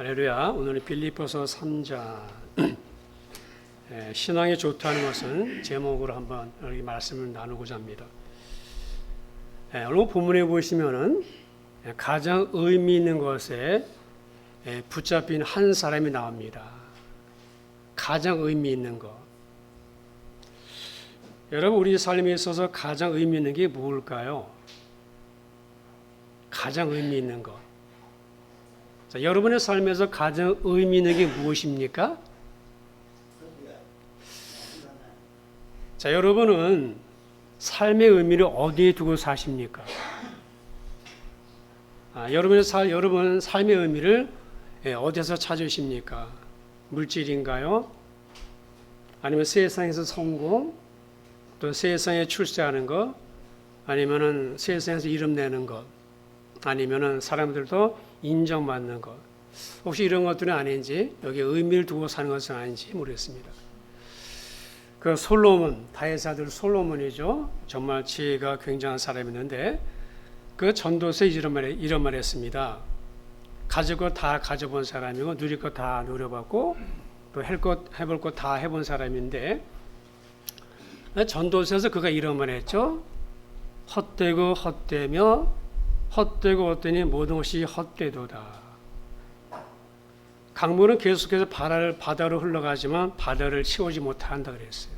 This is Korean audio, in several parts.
할렐루야. 오늘은 빌립보서 3장 신앙이 좋다는 것은 제목으로 한번 여기 말씀을 나누고자 합니다. 오늘 본문에 보시면은 가장 의미 있는 것에 붙잡힌 한 사람이 나옵니다. 가장 의미 있는 것. 여러분, 우리 삶에 있어서 가장 의미 있는 게 뭘까요? 가장 의미 있는 것. 자, 여러분의 삶에서 가장 의미 있는 게 무엇입니까? 자, 여러분은 삶의 의미를 어디에 두고 사십니까? 여러분 삶의 의미를 어디서 찾으십니까? 물질인가요? 아니면 세상에서 성공? 또 세상에 출세하는 것? 아니면은 세상에서 이름 내는 것? 아니면은 사람들도 인정받는 것. 혹시 이런 것들은 아닌지, 여기에 의미를 두고 사는 것은 아닌지 모르겠습니다. 그 솔로몬, 다윗의 아들 솔로몬이죠. 정말 지혜가 굉장한 사람이었는데 그 전도서에 이런 말 했습니다. 가질 것 다 가져본 사람이고 누릴 것 다 누려봤고 또 해볼 것 다 해본 사람인데 전도서에서 그가 이런 말 했죠. 헛되고 헛되며 헛되고 헛되니 모든 것이 헛되도다. 강물은 계속해서 바다로 흘러가지만 바다를 채우지 못한다 그랬어요.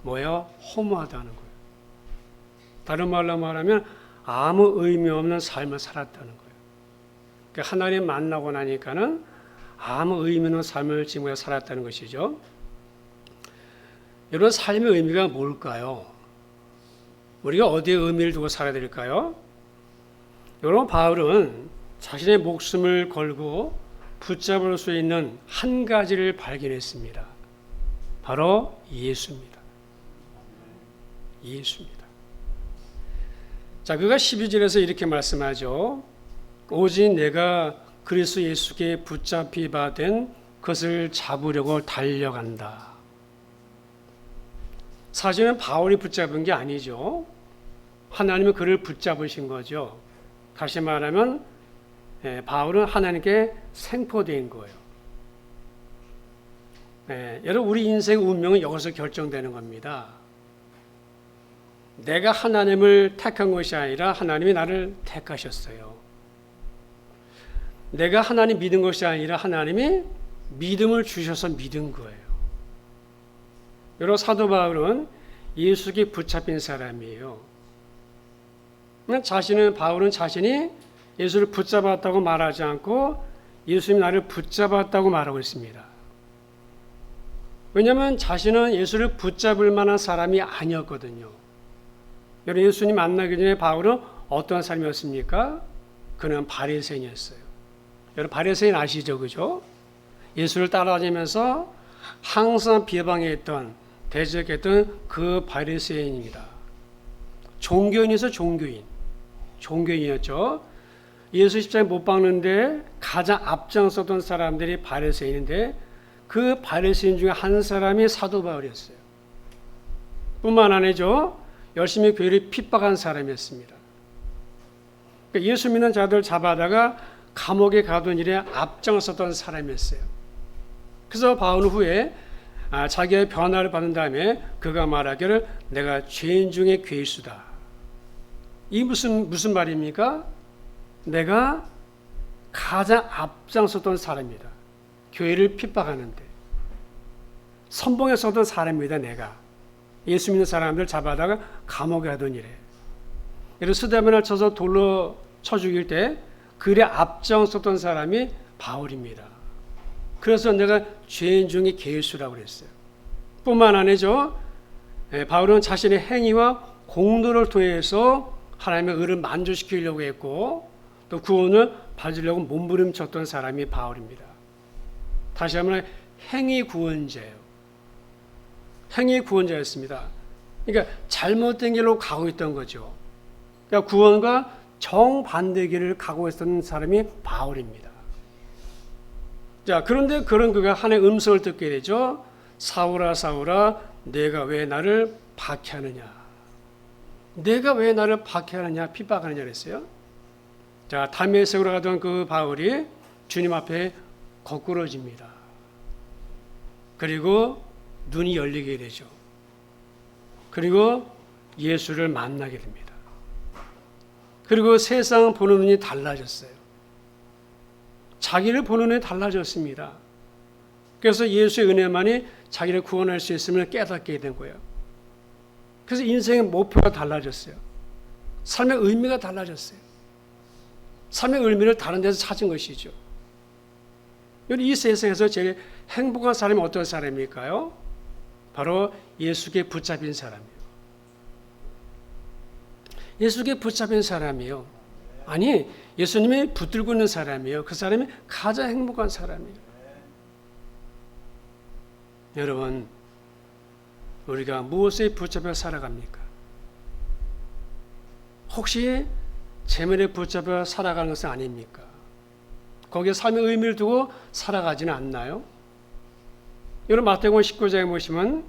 뭐예요? 허무하다는 거예요. 다른 말로 말하면 아무 의미 없는 삶을 살았다는 거예요. 그러니까 하나님 만나고 나니까는 아무 의미 없는 삶을 지금 살았다는 것이죠. 여러분, 삶의 의미가 뭘까요? 우리가 어디에 의미를 두고 살아야 될까요? 여러분, 바울은 자신의 목숨을 걸고 붙잡을 수 있는 한 가지를 발견했습니다. 바로 예수입니다. 예수입니다. 자, 그가 12절에서 이렇게 말씀하죠. 오직 내가 그리스도 예수께 붙잡히바 된 것을 잡으려고 달려간다. 사실은 바울이 붙잡은 게 아니죠. 하나님은 그를 붙잡으신 거죠. 다시 말하면 바울은 하나님께 생포된 거예요. 여러분, 우리 인생의 운명은 여기서 결정되는 겁니다. 내가 하나님을 택한 것이 아니라 하나님이 나를 택하셨어요. 내가 하나님 믿은 것이 아니라 하나님이 믿음을 주셔서 믿은 거예요. 여러분, 사도 바울은 예수께 붙잡힌 사람이에요. 바울은 자신이 예수를 붙잡았다고 말하지 않고 예수님이 나를 붙잡았다고 말하고 있습니다. 왜냐하면 자신은 예수를 붙잡을 만한 사람이 아니었거든요. 여러분, 예수님 만나기 전에 바울은 어떠한 삶이었습니까? 그는 바리새인이었어요. 여러분, 바리새인 아시죠? 그죠? 예수를 따라다니면서 항상 비방했던, 대적했던 그 바리새인입니다. 종교인에서 종교인이었죠. 예수 십자가에 못 박는데 가장 앞장섰던 사람들이 바리새인인데 그 바리새인 중에 한 사람이 사도 바울이었어요. 뿐만 아니죠. 열심히 교회를 핍박한 사람이었습니다. 그러니까 예수 믿는 자들 잡아다가 감옥에 가둔 일에 앞장섰던 사람이었어요. 그래서 바울은 후에 자기의 변화를 받은 다음에 그가 말하기를 내가 죄인 중에 괴수다. 이 무슨 말입니까? 내가 가장 앞장섰던 사람이다. 교회를 핍박하는데 선봉에 서던 사람입니다. 내가 예수 믿는 사람들 잡아다가 감옥에 하던 일에 예를 스데반을 쳐서 돌로 쳐 죽일 때 그에 앞장섰던 사람이 바울입니다. 그래서 내가 죄인 중에 괴수라고 그랬어요. 뿐만 아니죠. 바울은 자신의 행위와 공로를 통해서 하나님의 의를 만족시키려고 했고 또 구원을 받으려고 몸부림쳤던 사람이 바울입니다. 다시 한번 행위 구원자예요. 행위 구원자였습니다. 그러니까 잘못된 길로 가고 있던 거죠. 그러니까 구원과 정반대 길을 가고 있었던 사람이 바울입니다. 자, 그런데 그가 하나님의 음성을 듣게 되죠. 사울아 사울아 내가 왜 나를 박해하느냐. 내가 왜 나를 박해하느냐 핍박하느냐 그랬어요. 자, 다메섹으로 가던 그 바울이 주님 앞에 거꾸러집니다. 그리고 눈이 열리게 되죠. 그리고 예수를 만나게 됩니다. 그리고 세상 보는 눈이 달라졌어요. 자기를 보는 눈이 달라졌습니다. 그래서 예수의 은혜만이 자기를 구원할 수 있음을 깨닫게 된 거예요. 그래서 인생의 목표가 달라졌어요. 삶의 의미가 달라졌어요. 삶의 의미를 다른 데서 찾은 것이죠. 이 세상에서 제일 행복한 사람이 어떤 사람일까요? 바로 예수께 붙잡힌 사람이에요. 예수께 붙잡힌 사람이요. 아니, 예수님이 붙들고 있는 사람이에요. 그 사람이 가장 행복한 사람이에요. 여러분, 우리가 무엇에 붙잡혀 살아갑니까? 혹시 재물에 붙잡혀 살아가는 것은 아닙니까? 거기에 삶의 의미를 두고 살아가지는 않나요? 여러분, 마태복음 19장에 보시면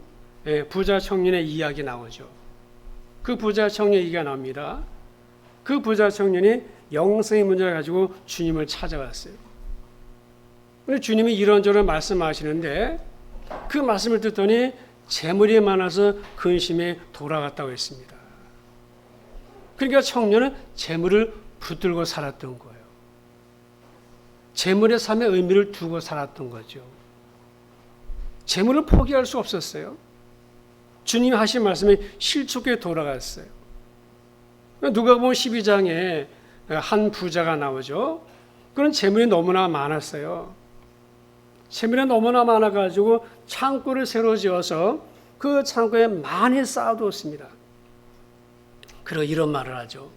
부자 청년의 이야기 나오죠. 그 부자 청년 얘기가 나옵니다. 그 부자 청년이 영생의 문제를 가지고 주님을 찾아왔어요. 근데 주님이 이런저런 말씀하시는데 그 말씀을 듣더니 재물이 많아서 근심에 돌아갔다고 했습니다. 그러니까 청년은 재물을 붙들고 살았던 거예요. 재물의 삶의 의미를 두고 살았던 거죠. 재물을 포기할 수 없었어요. 주님이 하신 말씀이 실족에 돌아갔어요. 누가복음 12장에 한 부자가 나오죠. 그런 재물이 너무나 많았어요. 재물이 너무나 많아가지고 창고를 새로 지어서 그 창고에 많이 쌓아두었습니다. 그리고 이런 말을 하죠.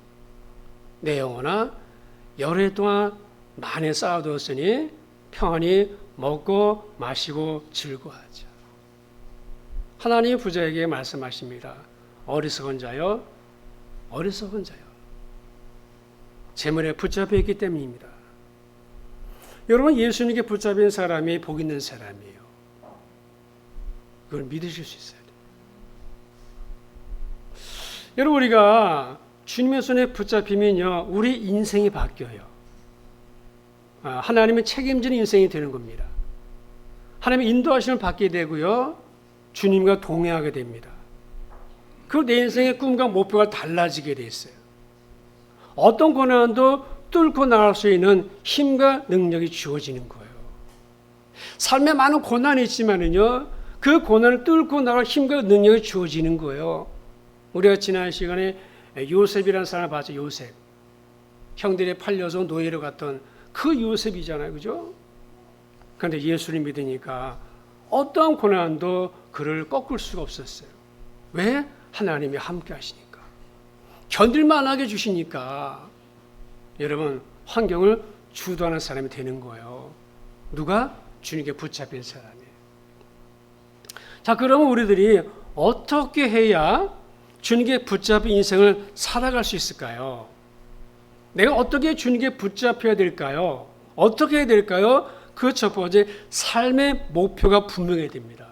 내 영혼아, 열흘 동안 많이 쌓아두었으니 평안히 먹고 마시고 즐거워하자. 하나님이 부자에게 말씀하십니다. 어리석은 자여, 어리석은 자여. 재물에 붙잡혀 있기 때문입니다. 여러분, 예수님께 붙잡힌 사람이 복 있는 사람이에요. 그걸 믿으실 수 있어야 돼요. 여러분, 우리가 주님의 손에 붙잡히면요, 우리 인생이 바뀌어요. 하나님의 책임지는 인생이 되는 겁니다. 하나님의 인도하심을 받게 되고요, 주님과 동행하게 됩니다. 그리고 내 인생의 꿈과 목표가 달라지게 돼 있어요. 어떤 고난도 뚫고 나갈 수 있는 힘과 능력이 주어지는 거예요. 삶에 많은 고난이 있지만은요, 그 고난을 뚫고 나갈 힘과 능력이 주어지는 거예요. 우리가 지난 시간에 요셉이라는 사람을 봤죠. 요셉. 형들이 팔려서 노예로 갔던 그 요셉이잖아요. 그죠? 그런데 예수를 믿으니까 어떠한 고난도 그를 꺾을 수가 없었어요. 왜? 하나님이 함께 하시니까. 견딜만하게 주시니까. 여러분, 환경을 주도하는 사람이 되는 거예요. 누가? 주님께 붙잡힌 사람이에요. 자, 그러면 우리들이 어떻게 해야 주님께 붙잡힌 인생을 살아갈 수 있을까요? 내가 어떻게 주님께 붙잡혀야 될까요? 어떻게 해야 될까요? 그 첫 번째, 삶의 목표가 분명해야 됩니다.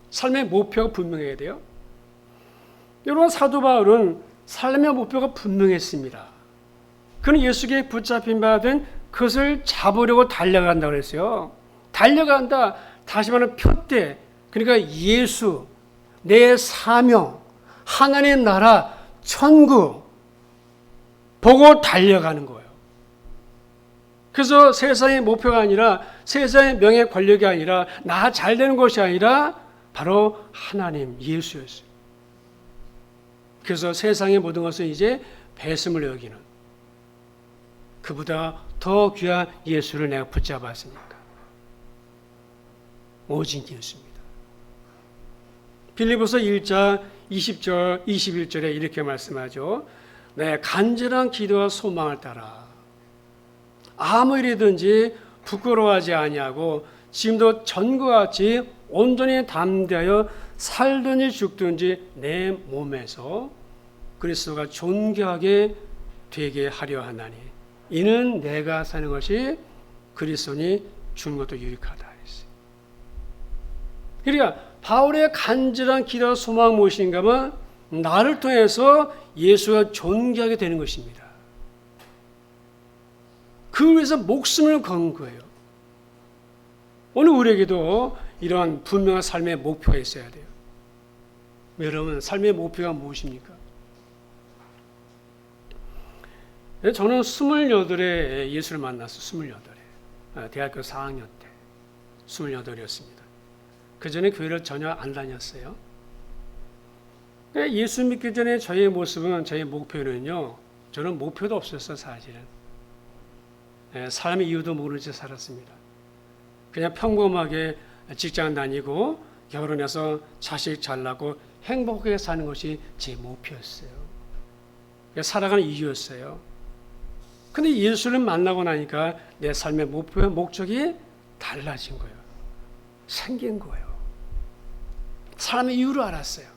삶의 목표가 분명해야 돼요. 여러분, 사도 바울은 삶의 목표가 분명했습니다. 그는 예수께 붙잡힌 바 된 그것을 잡으려고 달려간다고 그랬어요. 달려간다, 다시 말하면 표대, 그러니까 예수, 내 사명, 하나님의 나라, 천국 보고 달려가는 거예요. 그래서 세상의 목표가 아니라, 세상의 명예 권력이 아니라, 나 잘 되는 것이 아니라 바로 하나님, 예수였어요. 그래서 세상의 모든 것은 이제 배심을 여기는, 그보다 더 귀한 예수를 내가 붙잡았으니까. 오직 예수입니다. 빌립보서 1장 20절, 21절에 이렇게 말씀하죠. 내 간절한 기도와 소망을 따라 아무 일이든지 부끄러워하지 아니하고 지금도 전과 같이 온전히 담대하여 살든지 죽든지 내 몸에서 그리스도가 존귀하게 되게 하려 하나니 이는 내가 사는 것이 그리스도니 죽는 것도 유익하다 했어요. 그러니까 바울의 간절한 기도와 소망 무엇인가 하면 나를 통해서 예수가 존귀하게 되는 것입니다. 그 위해서 목숨을 건 거예요. 오늘 우리에게도 이런 분명한 삶의 목표가 있어야 돼요. 여러분, 삶의 목표가 무엇입니까? 저는 28에 예수를 만났어요. 28에. 대학교 4학년 때. 28이었습니다. 그 전에 교회를 전혀 안 다녔어요. 예수 믿기 전에 저의 모습은, 저의 목표는요, 저는 목표도 없었어요, 사실은. 삶의 이유도 모르는 채 살았습니다. 그냥 평범하게 직장 다니고 결혼해서 자식 잘 낳고 행복하게 사는 것이 제 목표였어요. 살아가는 이유였어요. 근데 예수를 만나고 나니까 내 삶의 목표와 목적이 달라진 거예요. 생긴 거예요. 사람의 이유를 알았어요.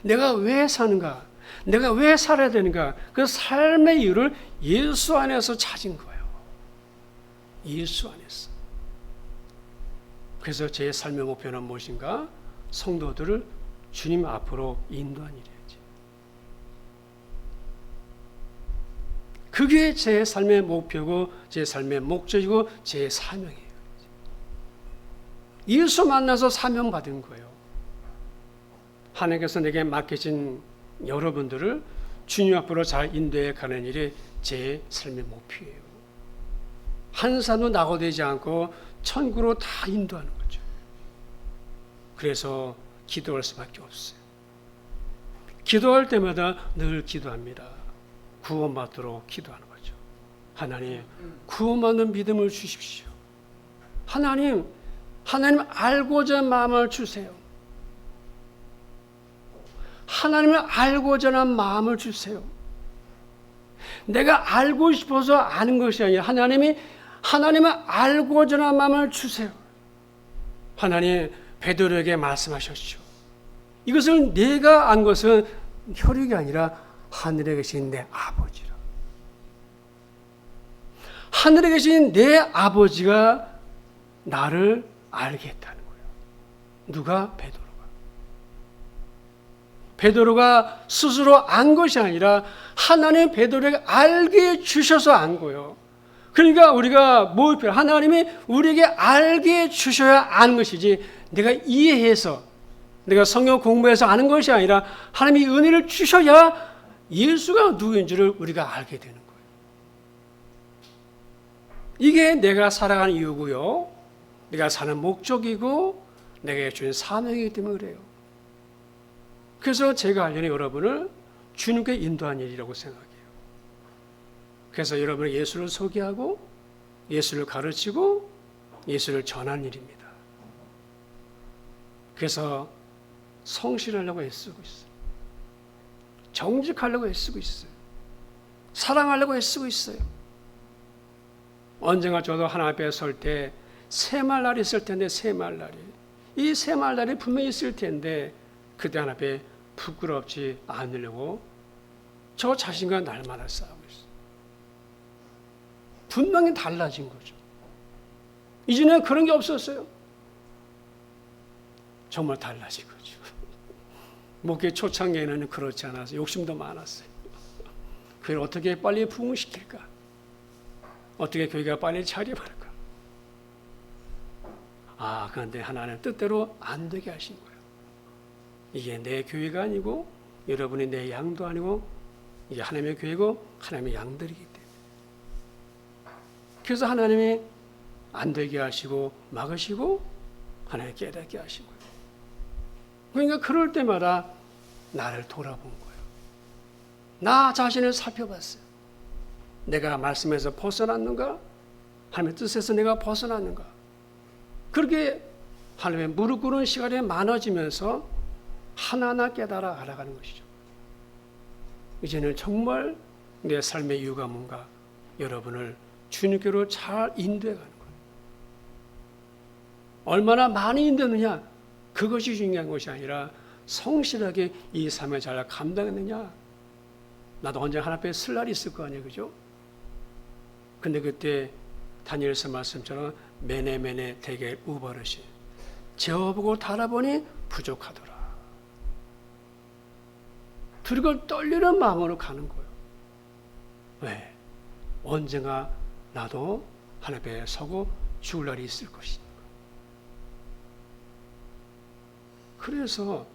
내가 왜 사는가? 내가 왜 살아야 되는가? 그 삶의 이유를 예수 안에서 찾은 거예요. 예수 안에서. 그래서 제 삶의 목표는 무엇인가? 성도들을 주님 앞으로 인도하는 일이지. 그게 제 삶의 목표고 제 삶의 목적이고 제 사명이에요. 예수 만나서 사명받은 거예요. 하나님께서 내게 맡기신 여러분들을 주님 앞으로 잘 인도해 가는 일이 제 삶의 목표예요. 한 사람도 낙오되지 않고 천국으로 다 인도하는 거죠. 그래서 기도할 수밖에 없어요. 기도할 때마다 늘 기도합니다. 구원받도록 기도하는 거죠. 하나님, 구원받는 믿음을 주십시오. 하나님 알고자 하는 마음을 주세요. 하나님을 알고자 하는 마음을 주세요. 내가 알고 싶어서 아는 것이 아니라 하나님을 알고자 하는 마음을 주세요. 하나님, 베드로에게 말씀하셨죠. 이것을 내가 안 것은 혈육이 아니라 하늘에 계신 내 아버지라. 하늘에 계신 내 아버지가 나를 알게 했다는 거예요. 누가? 베드로가 스스로 안 것이 아니라 하나님 베드로에게 알게 주셔서 안 거예요. 그러니까 우리가 목표, 하나님이 우리에게 알게 주셔야 아는 것이지, 내가 이해해서, 내가 성경 공부해서 아는 것이 아니라 하나님이 은혜를 주셔야 예수가 누구인지를 우리가 알게 되는 거예요. 이게 내가 살아가는 이유고요, 내가 사는 목적이고 내게 주신 사명이기 때문에 그래요. 그래서 제가 하려는 여러분을 주님께 인도하는 일이라고 생각해요. 그래서 여러분은 예수를 소개하고 예수를 가르치고 예수를 전하는 일입니다. 그래서 성실하려고 애쓰고 있어요. 정직하려고 애쓰고 있어요. 사랑하려고 애쓰고 있어요. 언젠가 저도 하나님 앞에 설 때 새말날이 있을 텐데, 이 새말날이 분명히 있을 텐데 그때 하나님 앞에 부끄럽지 않으려고 저 자신과 날마다 싸우고 있어요. 분명히 달라진 거죠. 이전에는 그런 게 없었어요. 정말 달라진 거죠. 목회 초창기에는 그렇지 않아서 욕심도 많았어요. 그걸 어떻게 빨리 부흥시킬까? 어떻게 교회가 빨리 차려버릴까? 그런데 하나님 뜻대로 안 되게 하신 거예요. 이게 내 교회가 아니고 여러분이 내 양도 아니고 이게 하나님의 교회고 하나님의 양들이기 때문에. 그래서 하나님이 안 되게 하시고 막으시고 하나님 깨닫게 하신 거예요. 그러니까 그럴 때마다 나를 돌아본 거예요. 나 자신을 살펴봤어요. 내가 말씀에서 벗어났는가? 하나님의 뜻에서 내가 벗어났는가? 그렇게 하나님의 무릎 꿇는 시간이 많아지면서 하나하나 깨달아 알아가는 것이죠. 이제는 정말 내 삶의 이유가 뭔가 여러분을 주님께로 잘 인도해 가는 거예요. 얼마나 많이 인도했느냐, 그것이 중요한 것이 아니라 성실하게 이 삶을 잘 감당했느냐. 나도 언젠가 하나님 앞에 설 날이 있을 거 아니에요, 그죠? 근데 그때 다니엘서 말씀처럼 메네 대개 우버르시 재어보고 달아보니 부족하더라. 두리고 떨리는 마음으로 가는 거예요. 왜? 언젠가 나도 하나님 앞에 서고 죽을 날이 있을 것이니까. 그래서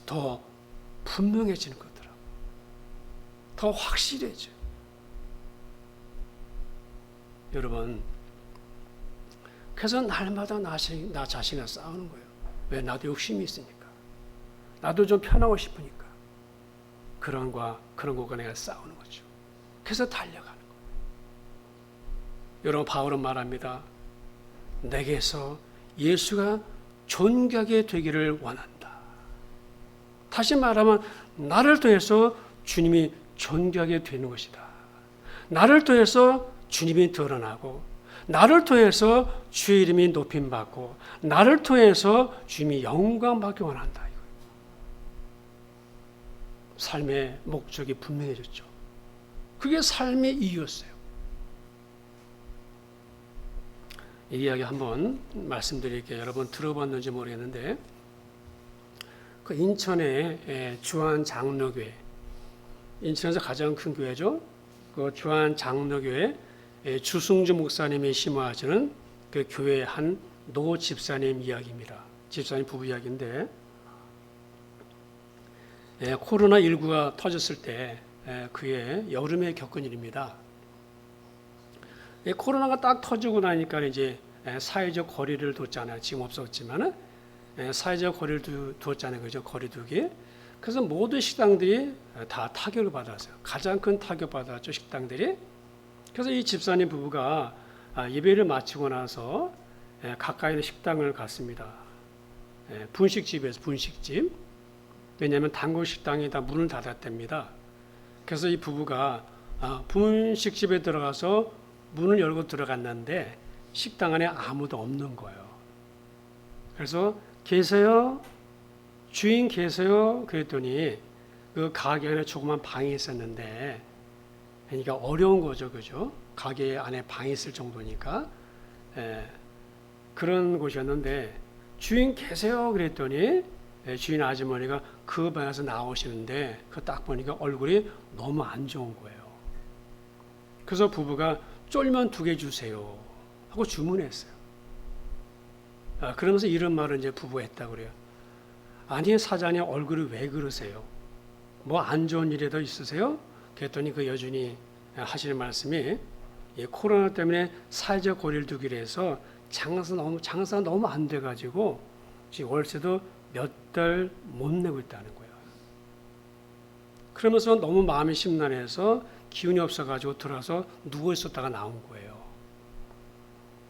더 분명해지는 거더라고요. 더 확실해져요. 여러분, 그래서 날마다 나 자신과 싸우는 거예요. 왜? 나도 욕심이 있으니까. 나도 좀 편하고 싶으니까. 그런 것과 내가 싸우는 거죠. 그래서 달려가는 거예요. 여러분, 바울은 말합니다. 내게서 예수가 존귀하게 되기를 원한다. 다시 말하면 나를 통해서 주님이 존귀하게 되는 것이다. 나를 통해서 주님이 드러나고, 나를 통해서 주의 이름이 높임받고, 나를 통해서 주님이 영광받기 원한다. 삶의 목적이 분명해졌죠. 그게 삶의 이유였어요. 이 이야기 한번 말씀드릴게요. 여러분 들어봤는지 모르겠는데, 그 인천의 주한장로교회, 인천에서 가장 큰 교회죠. 그 주한장로교회 주승주 목사님이 심화하시는 그 교회의 한 노 집사님 이야기입니다. 집사님 부부 이야기인데, 코로나19가 터졌을 때 그의 여름에 겪은 일입니다. 코로나가 딱 터지고 나니까 이제 사회적 거리를 뒀잖아요. 지금 없었지만은 사회적 거리를 두었잖아요. 그죠? 거리두기. 그래서 모든 식당들이 다 타격을 받았어요. 가장 큰 타격 받았죠, 식당들이. 그래서 이 집사님 부부가 예배를 마치고 나서 가까이 있는 식당을 갔습니다. 분식집에서 분식집. 왜냐하면 단골 식당이 다 문을 닫았답니다. 그래서 이 부부가 분식집에 들어가서 문을 열고 들어갔는데 식당 안에 아무도 없는 거예요. 그래서 계세요? 주인 계세요? 그랬더니 그 가게 안에 조그만 방이 있었는데, 그러니까 어려운 거죠, 그죠? 가게 안에 방이 있을 정도니까. 그런 곳이었는데 주인 계세요? 그랬더니 주인 아주머니가 그 방에서 나오시는데 그 딱 보니까 얼굴이 너무 안 좋은 거예요. 그래서 부부가 쫄면 2개 주세요 하고 주문했어요. 그러면서 이런 말을 이제 부부가 했다고 그래요. 아니, 사장님 얼굴이 왜 그러세요? 뭐 안 좋은 일이라도 있으세요? 그랬더니 그 여준이 하시는 말씀이, 코로나 때문에 사회적 거리를 두기로 해서 장사가 너무 안 돼가지고 지금 월세도 몇 달 못 내고 있다는 거예요. 그러면서 너무 마음이 심란해서 기운이 없어가지고 들어가서 누워 있었다가 나온 거예요.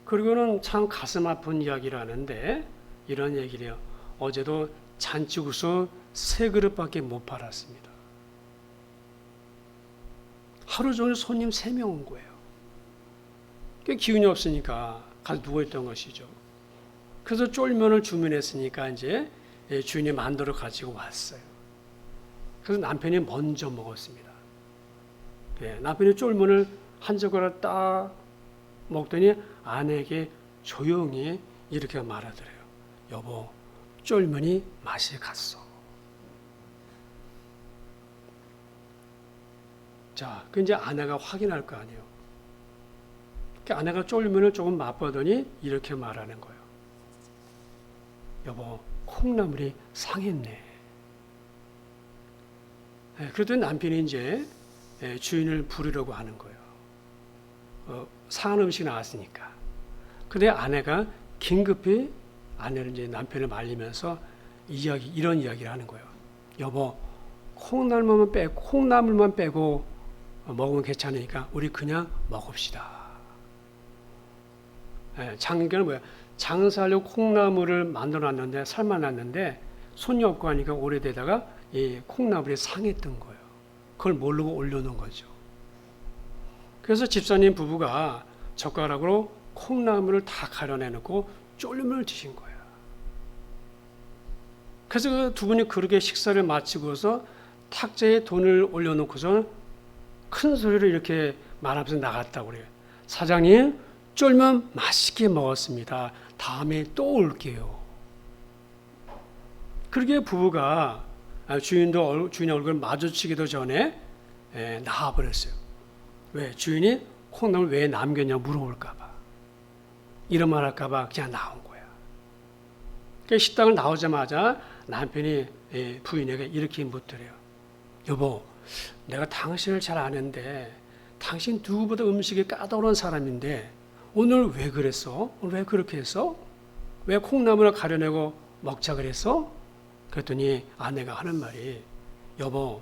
그리고는 참 가슴 아픈 이야기를 하는데 이런 얘기를 해요. 어제도 잔치국수 3그릇밖에 못 팔았습니다. 하루 종일 손님 3명 온 거예요. 기운이 없으니까 가서 누워있던 것이죠. 그래서 쫄면을 주문했으니까 이제 주인이 만들어 가지고 왔어요. 그래서 남편이 먼저 먹었습니다. 남편이 쫄면을 한 젓가락 딱 먹더니 아내에게 조용히 이렇게 말하더래요. 여보, 쫄면이 맛이 갔어. 자, 그 이제 아내가 확인할 거 아니에요. 아내가 쫄면을 조금 맛보더니 이렇게 말하는 거예요. 여보, 콩나물이 상했네. 그랬더니 남편이 이제 주인을 부르려고 하는 거예요. 상한 음식이 나왔으니까. 근데 아내가 긴급히 아내를 이제 남편을 말리면서 이런 이야기를 하는 거예요. 여보, 콩나물만 빼고 먹으면 괜찮으니까 우리 그냥 먹읍시다. 장기는 뭐야? 장사하려고 콩나물을 만들어놨는데 삶아놨는데 손이 없고 하니까 오래되다가 이 콩나물이 상했던 거예요. 그걸 모르고 올려놓은 거죠. 그래서 집사님 부부가 젓가락으로 콩나물을 다 가려내놓고 쫄면을 드신 거예요. 그래서 그 두 분이 그렇게 식사를 마치고서 탁자에 돈을 올려놓고서 큰 소리로 이렇게 말하면서 나갔다고 그래요. 사장님, 쫄면 맛있게 먹었습니다. 다음에 또 올게요. 그렇게 부부가 주인의 얼굴 마주치기도 전에 나와버렸어요. 왜? 주인이 콩나물 왜 남겼냐 물어볼까봐. 이런 말 할까봐 그냥 나온 거야. 그러니까 식당을 나오자마자 남편이 부인에게 이렇게 묻더래요. 여보, 내가 당신을 잘 아는데 당신 누구보다 음식이 까다로운 사람인데 오늘 왜 그랬어? 오늘 왜 그렇게 했어? 왜 콩나물을 가려내고 먹자 그랬어? 그랬더니 아내가 하는 말이 여보,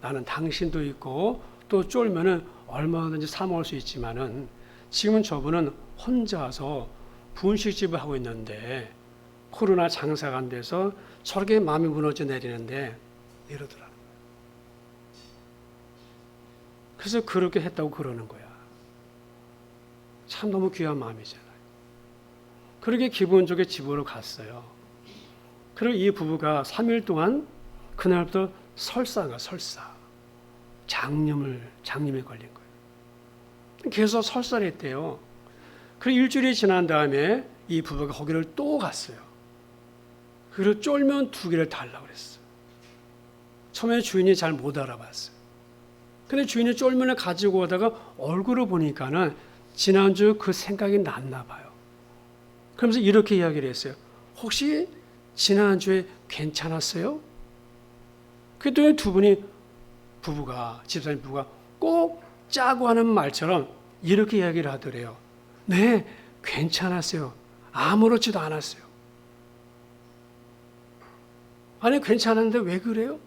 나는 당신도 있고 또 쫄면은 얼마든지 사 먹을 수 있지만은 지금 저분은 혼자서 분식집을 하고 있는데 코로나 장사가 안 돼서 저렇게 마음이 무너져 내리는데 이러더라고요. 그래서 그렇게 했다고 그러는 거야. 참 너무 귀한 마음이잖아요. 그렇게 기분 좋게 집으로 갔어요. 그리고 이 부부가 3일 동안 그날부터 설사. 장염에 걸린 거예요. 계속 설사를 했대요. 그리고 일주일이 지난 다음에 이 부부가 거기를 또 갔어요. 그리고 쫄면 2개를 달라고 그랬어요. 처음에 주인이 잘 못 알아봤어요. 근데 주인이 쫄면을 가지고 오다가 얼굴을 보니까는 지난주 그 생각이 났나 봐요. 그러면서 이렇게 이야기를 했어요. 혹시 지난주에 괜찮았어요? 그랬더니 집사님 부부가 꼭 짜고 하는 말처럼 이렇게 이야기를 하더래요. 네, 괜찮았어요. 아무렇지도 않았어요. 아니, 괜찮았는데 왜 그래요?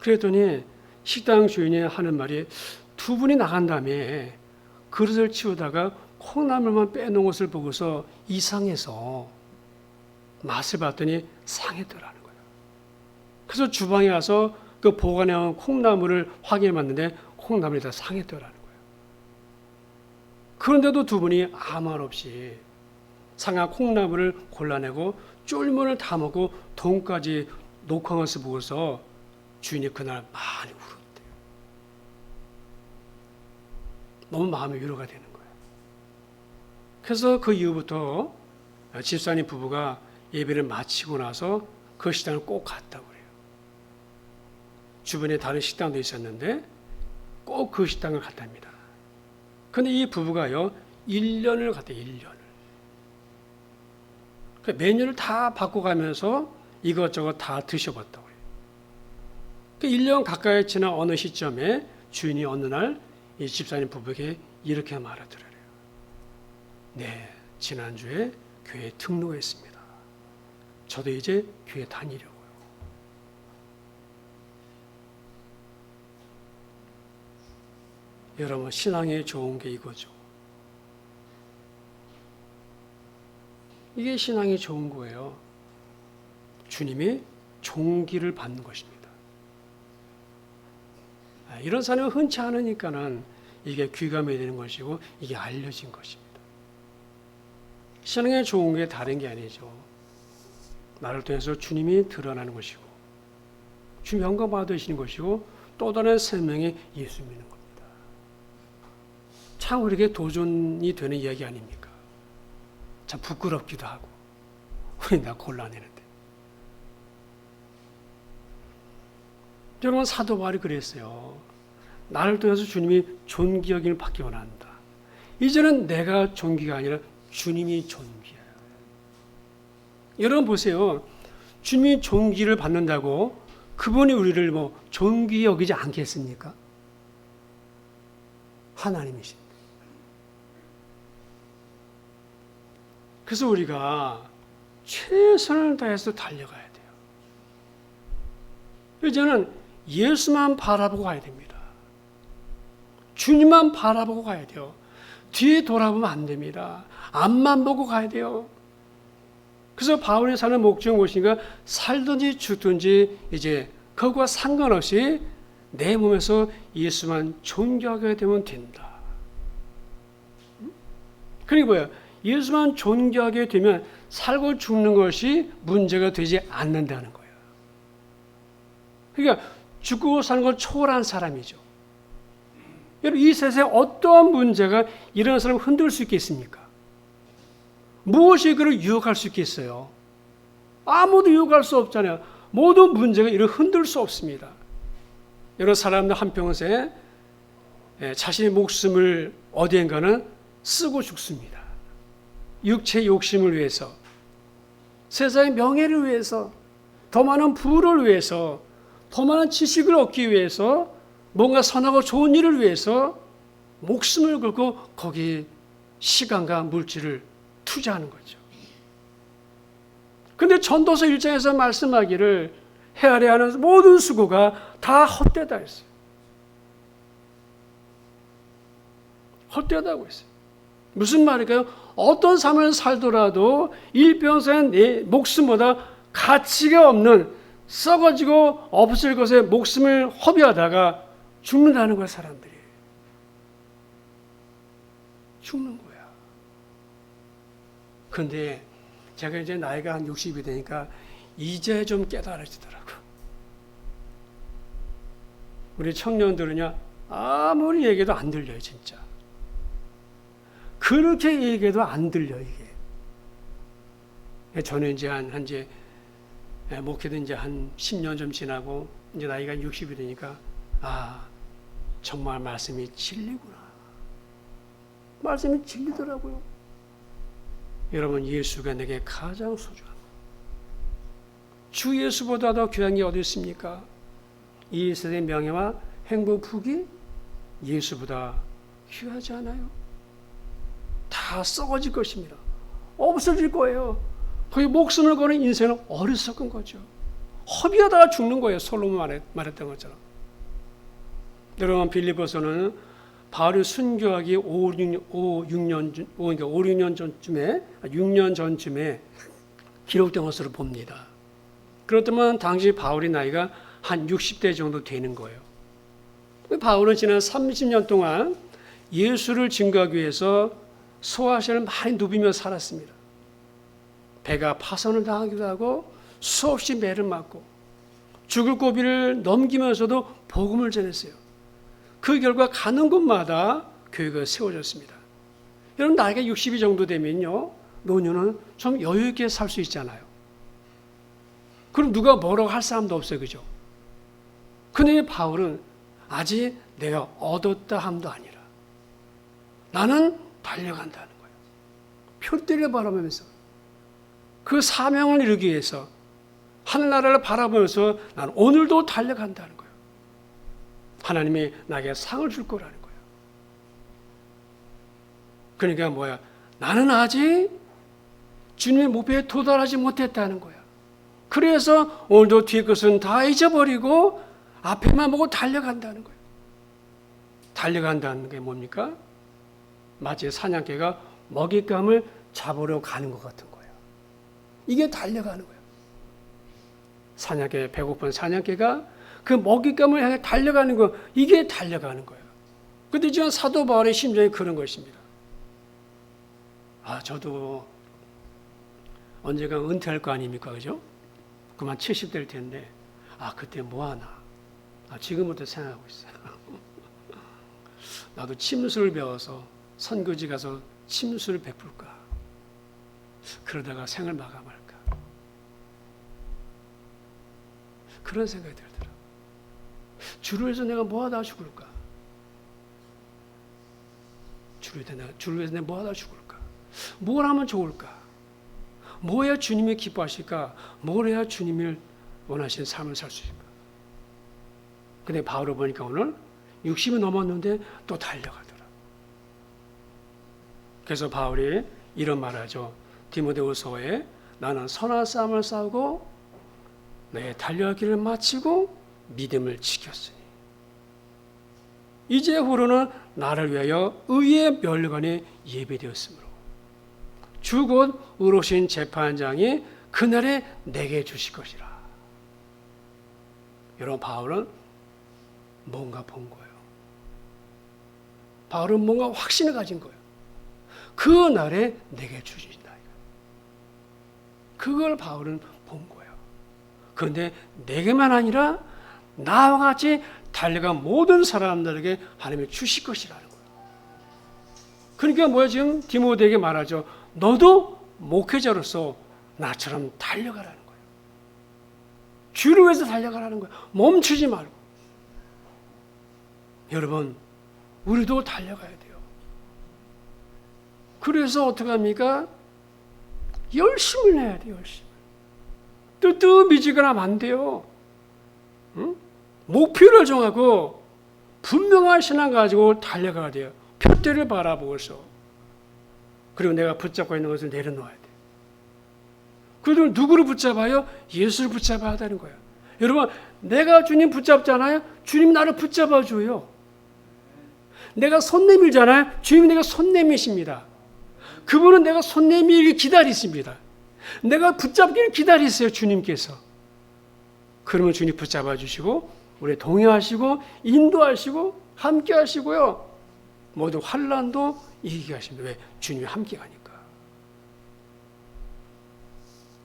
그랬더니 식당 주인이 하는 말이 2분이 나간 다음에 그릇을 치우다가 콩나물만 빼놓은 것을 보고서 이상해서 맛을 봤더니 상했더라는 거예요. 그래서 주방에 가서 그 보관해온 콩나물을 확인해 봤는데 콩나물이 다 상했더라는 거예요. 그런데도 2분이 아무 말 없이 상한 콩나물을 골라내고 쫄면을 다 먹고 돈까지 놓고 한 것을 보고서 주인이 그날 많이 울었대요. 너무 마음이 위로가 되는 거예요. 그래서 그 이후부터 집사님 부부가 예배를 마치고 나서 그 식당을 꼭 갔다고 그래요. 주변에 다른 식당도 있었는데 꼭 그 식당을 갔답니다. 근데 이 부부가요, 1년을 갔대요. 1년을. 메뉴를 다 바꿔가면서 이것저것 다 드셔봤다고 해요. 1년 가까이 지난 어느 시점에 주인이 어느 날 이 집사님 부부에게 이렇게 말하더래요. 네, 지난주에 교회에 등록했습니다. 저도 이제 교회 다니려고요. 여러분, 신앙에 좋은 게 이거죠. 이게 신앙이 좋은 거예요. 주님이 존귀를 받는 것입니다. 이런 사람이 흔치 않으니까는 이게 귀감이 되는 것이고 이게 알려진 것입니다. 신앙에 좋은 게 다른 게 아니죠. 나를 통해서 주님이 드러나는 것이고 주님 영광 받으시는 것이고 또 다른 생명이 예수 믿는 겁니다. 참 우리에게 도전이 되는 이야기 아닙니까? 참 부끄럽기도 하고 우리 나 곤란했는데. 여러분, 사도 바울이 그랬어요. 나를 통해서 주님이 존귀 여김을 받기 원한다. 이제는 내가 존귀가 아니라 주님이 존귀해요. 여러분 보세요. 주님이 존귀를 받는다고 그분이 우리를 존귀 여기지 않겠습니까? 하나님이신데. 그래서 우리가 최선을 다해서 달려가야 돼요. 이제는 예수만 바라보고 가야 됩니다. 주님만 바라보고 가야 돼요. 뒤에 돌아보면 안 됩니다. 앞만 보고 가야 돼요. 그래서 바울이 사는 목적은 무엇인가? 살든지 죽든지 이제 그것과 상관없이 내 몸에서 예수만 존귀하게 되면 된다. 그리고 뭐예요? 예수만 존귀하게 되면 살고 죽는 것이 문제가 되지 않는다는 거예요. 그러니까 죽고 사는 걸 초월한 사람이죠. 여러분, 이 세상에 어떠한 문제가 이런 사람을 흔들 수 있겠습니까? 무엇이 그를 유혹할 수 있겠어요? 아무도 유혹할 수 없잖아요. 모든 문제가 이를 흔들 수 없습니다. 여러 사람들 한평생 자신의 목숨을 어디엔가는 쓰고 죽습니다. 육체의 욕심을 위해서, 세상의 명예를 위해서, 더 많은 부를 위해서, 더 많은 지식을 얻기 위해서, 뭔가 선하고 좋은 일을 위해서 목숨을 걸고 거기에 시간과 물질을 투자하는 거죠. 근데 전도서 1장에서 말씀하기를 헤아려 하는 모든 수고가 다 헛되다 했어요. 헛되다고 했어요. 무슨 말일까요? 어떤 삶을 살더라도 일평생 내 목숨보다 가치가 없는 썩어지고 없을 것에 목숨을 허비하다가 죽는다는 거야, 사람들이. 죽는 거야. 근데 제가 이제 나이가 한 60이 되니까 이제 좀 깨달아지더라고. 우리 청년들은요, 아무리 얘기해도 안 들려요, 진짜. 그렇게 얘기해도 안 들려, 이게. 저는 이제 목회도 이제 한 10년 좀 지나고, 이제 나이가 60이 되니까, 정말 말씀이 진리구나. 말씀이 진리더라고요. 여러분, 예수가 내게 가장 소중한 것. 주 예수보다 더 귀한 게 어디 있습니까? 이 세상의 명예와 행복, 부귀 예수보다 귀하지 않아요? 다 썩어질 것입니다. 없어질 거예요. 거기 목숨을 거는 인생은 어리석은 거죠. 허비하다가 죽는 거예요. 솔로몬 말했던 것처럼. 여러분, 빌립보서는 바울이 순교하기 6년 전쯤에 기록된 것으로 봅니다. 그렇다면 당시 바울의 나이가 한 60대 정도 되는 거예요. 바울은 지난 30년 동안 예수를 증거하기 위해서 소아시를 많이 누비며 살았습니다. 배가 파손을 당하기도 하고 수없이 매를 맞고 죽을 고비를 넘기면서도 복음을 전했어요. 그 결과 가는 곳마다 교회가 세워졌습니다. 여러분, 나이가 60이 정도 되면요, 노년은 좀 여유 있게 살 수 있잖아요. 그럼 누가 뭐라고 할 사람도 없어요, 그죠? 근데 바울은 아직 내가 얻었다 함도 아니라 나는 달려간다는 거예요. 표대를 바라보면서 그 사명을 이루기 위해서 하늘나라를 바라보면서 나는 오늘도 달려간다는 거예요. 하나님이 나에게 상을 줄 거라는 거예요. 그러니까 뭐야? 나는 아직 주님의 목표에 도달하지 못했다는 거야. 그래서 오늘도 뒤에 것은 다 잊어버리고 앞에만 보고 달려간다는 거예요. 달려간다는 게 뭡니까? 마치 사냥개가 먹잇감을 잡으러 가는 것 같은 거예요. 이게 달려가는 거예요. 사냥개, 배고픈 사냥개가 그 먹잇감을 향해 달려가는 거, 이게 달려가는 거예요. 그런데 지금 사도 바울의 심정이 그런 것입니다. 저도 언젠가 은퇴할 거 아닙니까, 그죠? 그만 70대일 텐데, 그때 뭐 하나? 지금부터 생각하고 있어요. 나도 침수를 배워서 선교지 가서 침수를 베풀까? 그러다가 생을 마감할까? 그런 생각이 들더라고요. 주를 위해서 내가 뭐 하다 죽을까? 주를 위해서 내가 뭐 하다 죽을까? 뭘 하면 좋을까? 뭐 해야 주님이 기뻐하실까? 뭘 해야 주님을 원하시는 삶을 살 수 있을까? 근데 바울을 보니까 오늘 60이 넘었는데 또 달려가더라. 그래서 바울이 이런 말하죠. 디모데후서에 나는 선한 싸움을 싸우고 내 달려가기를 마치고 믿음을 지켰으니 이제 후로는 나를 위하여 의의 멸관이 예배되었으므로 주 곧 의로우신 재판장이 그날에 내게 주실 것이라. 여러분, 바울은 뭔가 본 거예요. 바울은 뭔가 확신을 가진 거예요. 그 날에 내게 주신다. 그걸 바울은 본 거예요. 그런데 내게만 아니라 나와 같이 달려간 모든 사람들에게 하나님이 주실 것이라는 거예요. 그러니까 뭐야, 지금 디모데에게 말하죠. 너도 목회자로서 나처럼 달려가라는 거예요. 주를 위해서 달려가라는 거예요. 멈추지 말고. 여러분, 우리도 달려가야 돼요. 그래서 어떻게 합니까? 열심을 내야 돼요. 열심. 뜨뜻미지근하면 안 돼요. 응? 목표를 정하고 분명한 신앙 가지고 달려가야 돼요. 표대를 바라보고서. 그리고 내가 붙잡고 있는 것을 내려놓아야 돼요. 그들 누구를 붙잡아요? 예수를 붙잡아야 하는 거예요. 여러분, 내가 주님 붙잡잖아요. 주님 나를 붙잡아줘요. 내가 손 내밀잖아요. 주님이 내가 손 내미십니다. 그분은 내가 손 내밀기 기다리십니다. 내가 붙잡기를 기다리세요. 주님께서. 그러면 주님 붙잡아 주시고 우리 동행하시고 인도하시고 함께 하시고요. 모든 환난도 이기게 하십니다. 왜? 주님이 함께 가니까.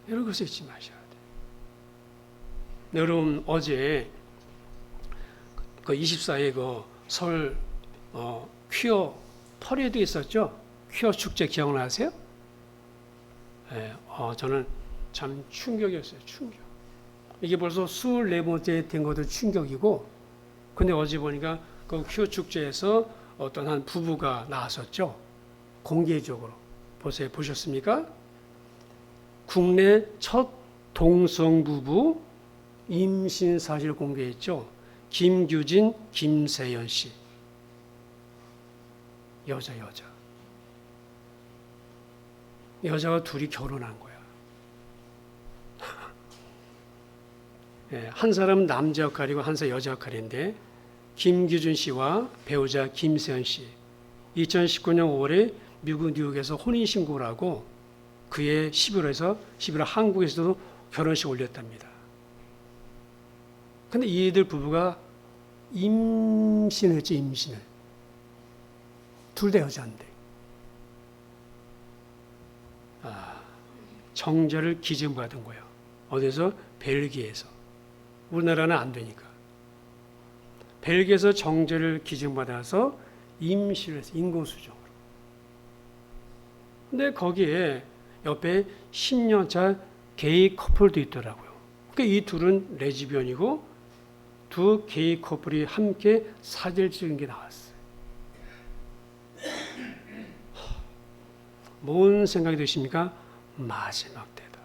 여러분 그것을 잊지 마셔야 돼요. 여러분 어제 그 24일 그 서울 퀴어 퍼레이드 있었죠? 퀴어 축제 기억나세요? 네, 저는 참 충격이었어요. 충격. 이게 벌써 24번째 된 것도 충격이고, 근데 어제 보니까 그 퀴어 축제에서 어떤 한 부부가 나왔었죠. 공개적으로. 보세요. 보셨습니까? 국내 첫 동성 부부 임신 사실을 공개했죠. 김규진, 김세연 씨. 여자가 둘이 결혼한 거야. 네, 한 사람은 남자 역할이고 한 사람 여자 역할인데 김규준 씨와 배우자 김세연 씨 2019년 5월에 미국 뉴욕에서 혼인신고를 하고 그해 11월 한국에서도 결혼식 올렸답니다. 근데 이들 부부가 임신을 했죠. 임신을. 둘 다 여자인데. 정자를 기증받은 거예요. 어디서? 벨기에에서. 우리나라는 안 되니까. 벨기에에서 정자를 기증받아서 임신을 했어요. 인공수정으로. 근데 거기에 옆에 10년차 게이 커플도 있더라고요. 그러니까 이 둘은 레즈비언이고 두 게이 커플이 함께 사진을 찍은 게 나왔어요. 뭔 생각이 드십니까? 마지막 때다.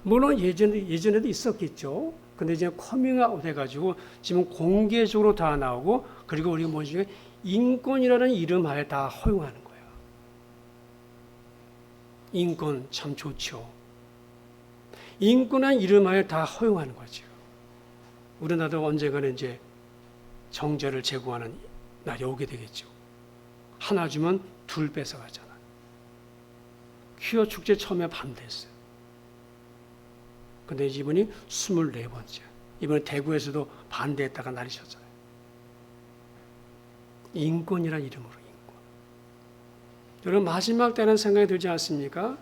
물론 예전에도 있었겠죠. 근데 이제 커밍아웃 해가지고 지금 공개적으로 다 나오고 그리고 우리가 뭐지? 인권이라는 이름 하에 다 허용하는 거예요. 인권 참 좋죠. 인권이라는 이름 하에 다 허용하는 거죠. 우리나라도 언젠가는 이제 정자를 제공하는 날이 오게 되겠죠. 하나 주면 둘 뺏어가잖아. 퀴어 축제 처음에 반대했어요. 근데 이분이 24번째. 이번에 대구에서도 반대했다가 날리셨잖아요. 인권이란 이름으로 인권. 여러분 마지막 때는 생각이 들지 않습니까?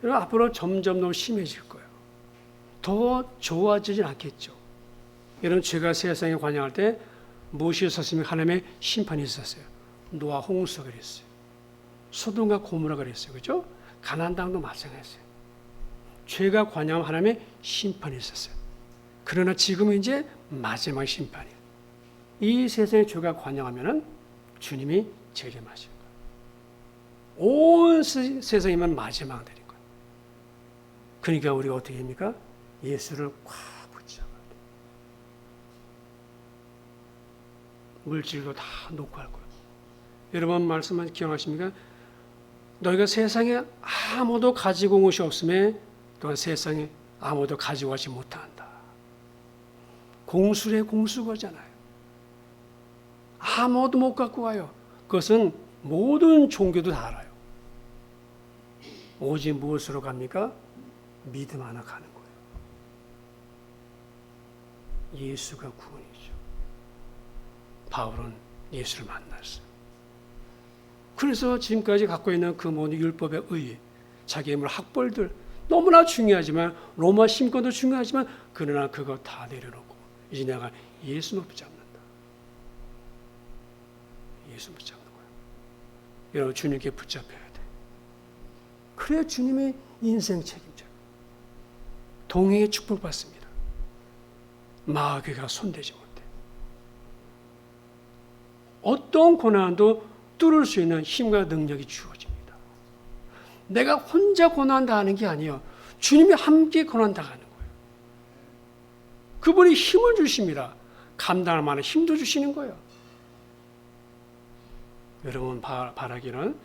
여러분 앞으로 점점 더 심해질 거예요. 더 좋아지진 않겠죠. 여러분 제가 세상에 관영할 때 무엇이 있었습니까? 하나님의 심판이 있었어요. 노아 홍수가 그랬어요. 소돔과 고모라가 그랬어요. 그죠? 가나안 땅도 마찬가지였어요. 죄가 관여하면 하나님의 심판이 있었어요. 그러나 지금은 이제 마지막 심판이에요. 이 세상에 죄가 관여하면은 주님이 재림하실 거예요. 온 세상이면 마지막 되는 거예요. 그러니까 우리가 어떻게 합니까? 예수를 꽉 붙잡아야 돼요. 물질도 다 놓고 할 거예요. 여러분 말씀만 기억하십니까? 너희가 세상에 아무도 가지고 온 것이 없음에 또한 세상에 아무도 가지고 가지 못한다. 공수래 공수거잖아요. 아무도 못 갖고 가요. 그것은 모든 종교도 다 알아요. 오직 무엇으로 갑니까? 믿음 하나 가는 거예요. 예수가 구원이죠. 바울은 예수를 만났어요. 그래서 지금까지 갖고 있는 그 모든 율법의 의, 자기 힘을 학벌들 너무나 중요하지만 로마 신권도 중요하지만 그러나 그거 다 내려놓고 이제 내가 예수만 붙잡는다. 예수 붙잡는 거야. 여러분 주님께 붙잡혀야 돼. 그래야 주님의 인생 책임져. 동행의 축복받습니다. 마귀가 손대지 못해. 어떤 고난도 뚫을 수 있는 힘과 능력이 주어집니다. 내가 혼자 고난 당하는 게 아니에요. 주님이 함께 고난 당하는 거예요. 그분이 힘을 주십니다. 감당할 만한 힘도 주시는 거예요. 여러분 바라기는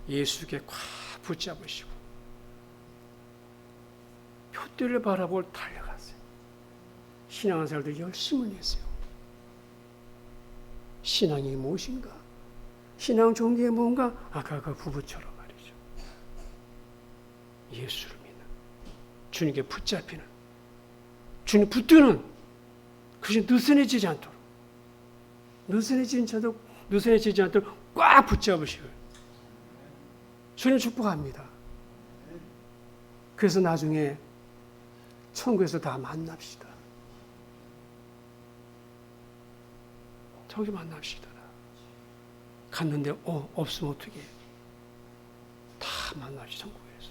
예수께 꽉 붙잡으시고 표대를 바라보고 달려가세요. 신앙생활도 열심을 내세요. 신앙이 무엇인가? 신앙 종류가 뭔가? 아까 그 부부처럼 말이죠. 예수를 믿는, 주님께 붙잡히는, 주님 붙드는, 그것이 느슨해지지 않도록, 느슨해지지 않도록 꽉 붙잡으시고 주님 축복합니다. 그래서 나중에 천국에서 다 만납시다. 저기 만납시다. 갔는데 없으면 어떻게 다 만나시 천국에서.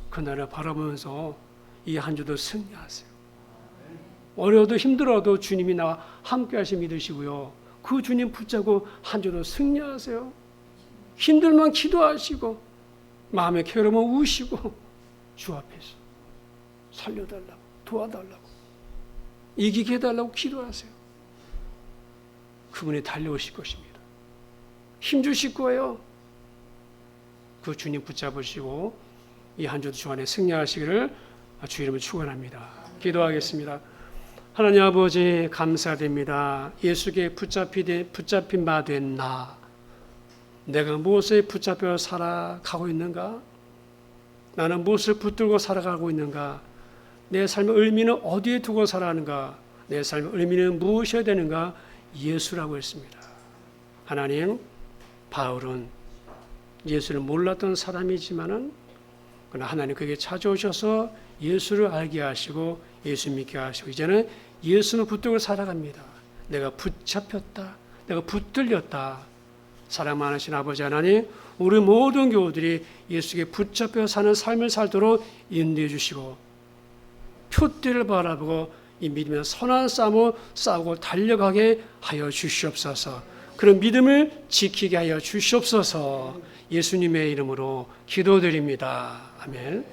그날을 바라보면서 이 한 주도 승리하세요. 어려워도 힘들어도 주님이 나와 함께 하시 믿으시고요. 그 주님 붙잡고 한 주도 승리하세요. 힘들면 기도하시고 마음에 괴로우면 우시고 주 앞에서 살려달라고 도와달라고 이기게 해달라고 기도하세요. 그분이 달려오실 것입니다. 힘주실 거예요. 그 주님 붙잡으시고 이 한 주도 주 안에 승리하시기를 주 이름으로 축원합니다. 기도하겠습니다. 하나님 아버지 감사드립니다. 예수께 붙잡힌 바 된 나, 내가 무엇에 붙잡혀 살아가고 있는가? 나는 무엇을 붙들고 살아가고 있는가? 내 삶의 의미는 어디에 두고 살아가는가? 내 삶의 의미는 무엇이어야 되는가? 예수라고 했습니다. 하나님, 바울은 예수를 몰랐던 사람이지만은 그러나 하나님 그에게 찾아오셔서 예수를 알게 하시고 예수 믿게 하시고 이제는 예수는 붙들고 살아갑니다. 내가 붙잡혔다. 내가 붙들렸다. 사랑 많으신 아버지 하나님, 우리 모든 교우들이 예수께 붙잡혀 사는 삶을 살도록 인도해 주시고 표대를 바라보고 이 믿음의 선한 싸움을 싸우고 달려가게 하여 주시옵소서. 그런 믿음을 지키게 하여 주시옵소서. 예수님의 이름으로 기도드립니다. 아멘.